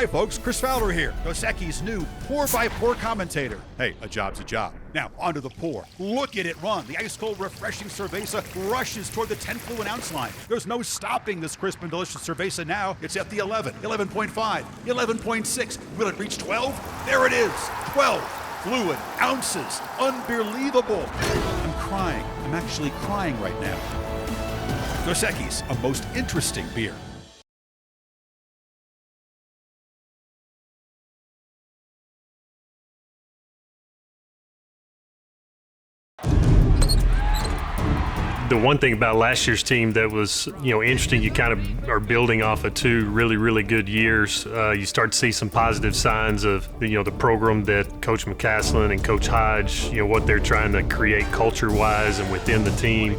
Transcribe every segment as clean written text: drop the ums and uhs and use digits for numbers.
Hi folks, Chris Fowler here, Dos Equis' new pour-by-pour commentator. Hey, a job's a job. Now, onto the pour. Look at it run. The ice-cold, refreshing cerveza rushes toward the 10 fluid ounce line. There's no stopping this crisp and delicious cerveza now. It's at the 11, 11.5, 11.6. Will it reach 12? There it is, 12 fluid ounces. Unbelievable. I'm crying. I'm actually crying right now. Dos Equis, a most interesting beer. The one thing about last year's team that was, interesting, you kind of are building off of two really, really good years. You start to see some positive signs of, the program that Coach McCasland and Coach Hodge, what they're trying to create culture-wise and within the team.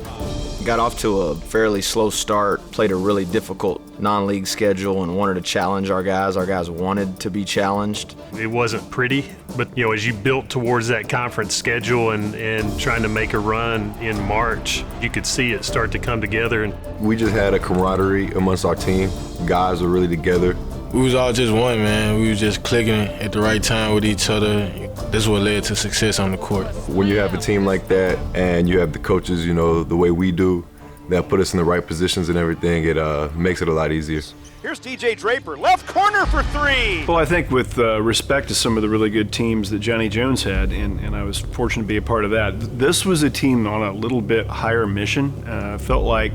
Got off to a fairly slow start, played a really difficult non-league schedule and wanted to challenge our guys. Our guys wanted to be challenged. It wasn't pretty, but as you built towards that conference schedule and trying to make a run in March, you could see it start to come together. And we just had a camaraderie amongst our team. Guys were really together. We was all just one, man. We was just clicking at the right time with each other. This is what led to success on the court. When you have a team like that and you have the coaches, the way we do, that put us in the right positions and everything, it makes it a lot easier. Here's DJ Draper, left corner for three. Well, I think with respect to some of the really good teams that Johnny Jones had, and I was fortunate to be a part of that, this was a team on a little bit higher mission. Felt like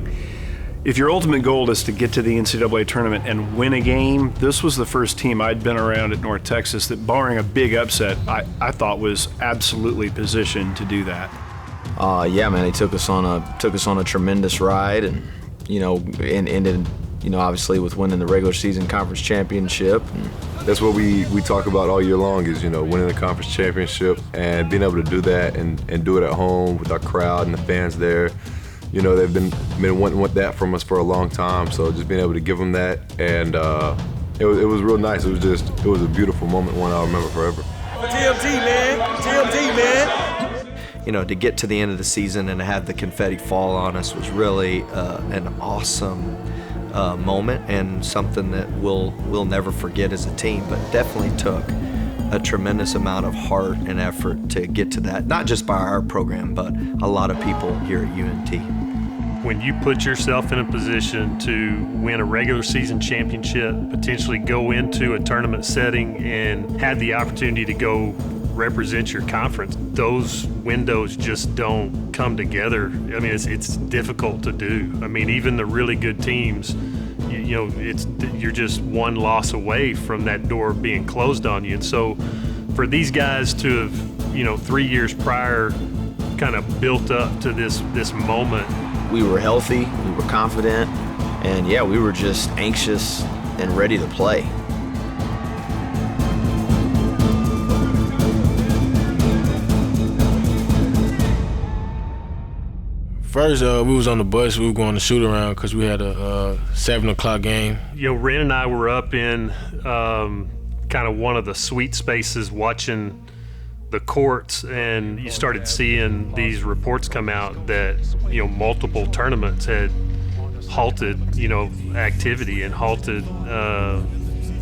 if your ultimate goal is to get to the NCAA tournament and win a game, this was the first team I'd been around at North Texas that, barring a big upset, I thought was absolutely positioned to do that. Yeah, man, they took us on a tremendous ride, and ended, obviously with winning the regular season conference championship. That's what we talk about all year long is, winning the conference championship and being able to do that and do it at home with our crowd and the fans there. They've been wanting that from us for a long time, so just being able to give them that, and it was real nice. It was a beautiful moment, one I'll remember forever. TMT, man. TMT, man. To get to the end of the season and to have the confetti fall on us was really an awesome moment and something that we'll never forget as a team, but definitely took a tremendous amount of heart and effort to get to that, not just by our program, but a lot of people here at UNT. When you put yourself in a position to win a regular season championship, potentially go into a tournament setting and have the opportunity to go represent your conference, those windows just don't come together. I mean, it's difficult to do. I mean, even the really good teams, you're just one loss away from that door being closed on you. And so for these guys to have, 3 years prior, kind of built up to this moment. We were healthy, we were confident, and yeah, we were just anxious and ready to play. First, we was on the bus. We were going to shoot around because we had a 7 o'clock game. Ren and I were up in kind of one of the suite spaces watching the courts, and you started seeing these reports come out that multiple tournaments had halted activity and halted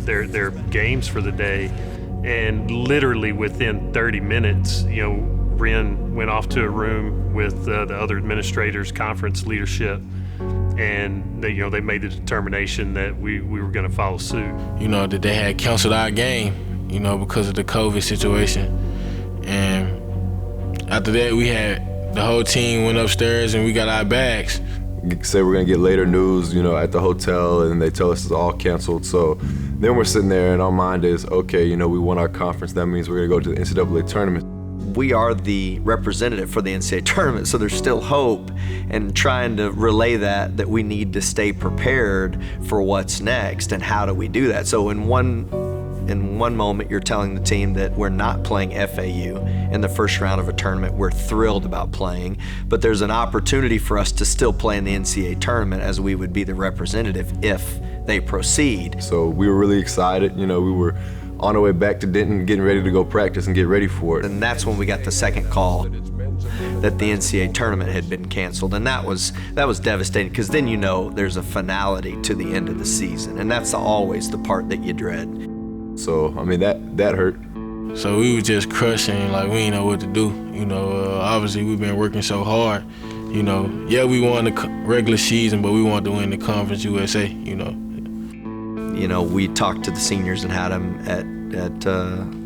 their games for the day, and literally within 30 minutes Ren went off to a room with the other administrators, conference leadership, and they made the determination that we were going to follow suit. That they had canceled our game, because of the COVID situation. And after that, the whole team went upstairs and we got our bags. Say we're gonna get later news, at the hotel, and they tell us it's all canceled. So then we're sitting there and our mind is, okay, we won our conference. That means we're gonna go to the NCAA tournament. We are the representative for the NCAA tournament, so there's still hope, and trying to relay that we need to stay prepared for what's next and how do we do that. So in one moment, you're telling the team that we're not playing FAU in the first round of a tournament. We're thrilled about playing, but there's an opportunity for us to still play in the NCAA tournament as we would be the representative if they proceed. So we were really excited. We were on our way back to Denton, getting ready to go practice and get ready for it. And that's when we got the second call that the NCAA tournament had been canceled, and that was devastating, because then there's a finality to the end of the season, and that's always the part that you dread. So, I mean, that hurt. So we was just crushing, like we didn't know what to do. You know, obviously we've been working so hard. You know, yeah, we won the regular season, but we wanted to win the Conference USA, you know. You know, we talked to the seniors and had them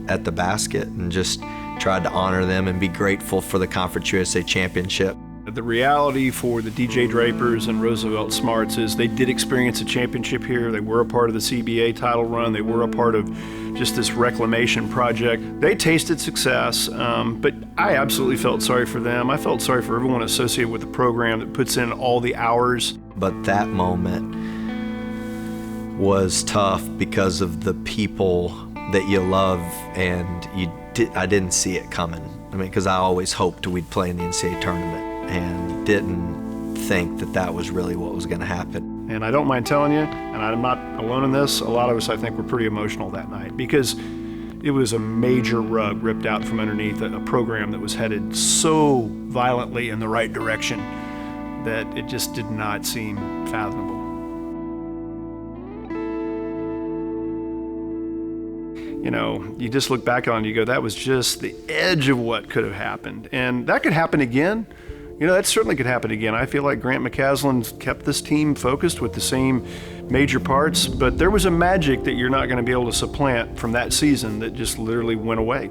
at the basket and just tried to honor them and be grateful for the Conference USA championship. The reality for the DJ Drapers and Roosevelt Smarts is they did experience a championship here. They were a part of the CBA title run. They were a part of just this reclamation project. They tasted success, but I absolutely felt sorry for them. I felt sorry for everyone associated with the program that puts in all the hours. But that moment was tough because of the people that you love, and I didn't see it coming. I mean, because I always hoped we'd play in the NCAA tournament and didn't think that was really what was going to happen. And I don't mind telling you, and I'm not alone in this, a lot of us, I think, were pretty emotional that night because it was a major rug ripped out from underneath a program that was headed so violently in the right direction that it just did not seem fathomable. You know, you just look back on it and you go, that was just the edge of what could have happened. And that could happen again. You know, that certainly could happen again. I feel like Grant McCasland kept this team focused with the same major parts, but there was a magic that you're not going to be able to supplant from that season that just literally went away.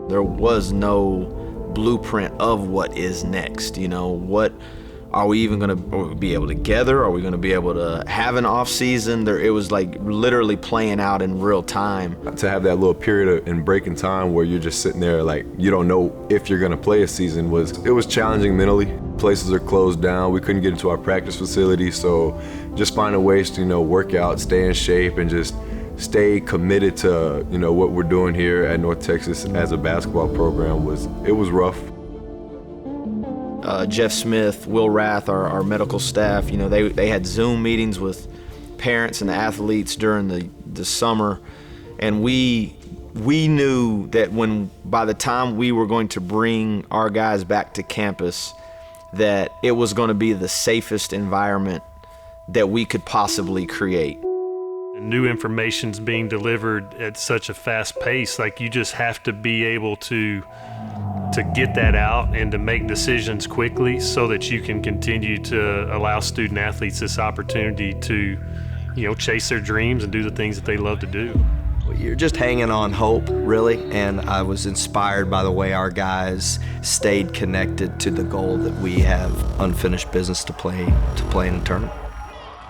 There was no blueprint of what is next. You know, what are we even going to be able to gather? Are we going to be able to have an off season? It was like literally playing out in real time. To have that little period in breaking time where you're just sitting there like you don't know if you're going to play a season it was challenging mentally. Places are closed down. We couldn't get into our practice facility, so just finding ways to, you know, work out, stay in shape, and just stay committed to, you know, what we're doing here at North Texas as a basketball program was rough. Jeff Smith, Will Rath, our medical staff, you know, they had Zoom meetings with parents and the athletes during the summer, and we knew that by the time we were going to bring our guys back to campus, that it was going to be the safest environment that we could possibly create. New information's being delivered at such a fast pace, like you just have to be able to get that out and to make decisions quickly so that you can continue to allow student athletes this opportunity to, you know, chase their dreams and do the things that they love to do. You're just hanging on hope, really, and I was inspired by the way our guys stayed connected to the goal that we have unfinished business to play in a tournament.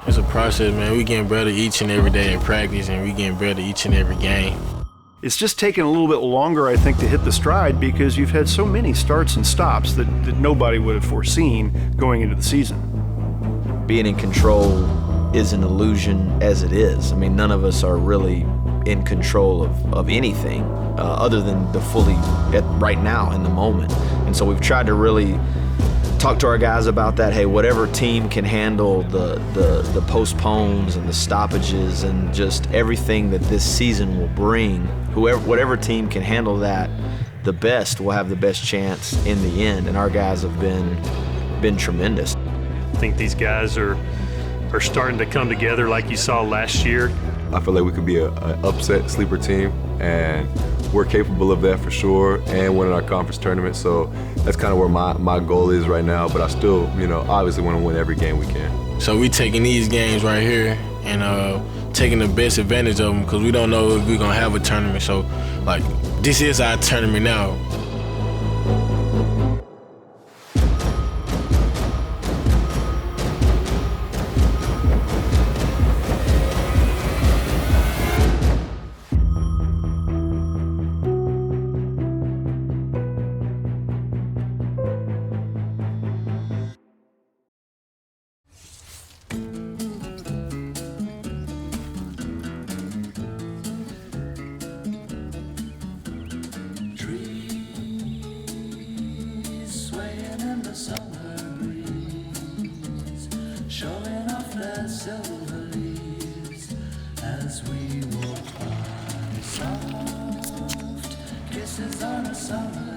It's a process, man. We getting better each and every day in practice, and we getting better each and every game. It's just taken a little bit longer, I think, to hit the stride because you've had so many starts and stops that nobody would have foreseen going into the season. Being in control is an illusion as it is. I mean, none of us are really in control of anything other than the fully right now in the moment. And so we've tried to really talk to our guys about that. Hey, whatever team can handle the postpones and the stoppages and just everything that this season will bring, whatever team can handle that the best will have the best chance in the end. And our guys have been tremendous. I think these guys are starting to come together like you saw last year. I feel like we could be an upset sleeper team, and we're capable of that for sure, and winning our conference tournament. So that's kind of where my goal is right now, but I still, you know, obviously want to win every game we can. So we taking these games right here and taking the best advantage of them because we don't know if we're going to have a tournament. So, like, this is our tournament now. silver leaves as we walk by. Soft kisses on a summer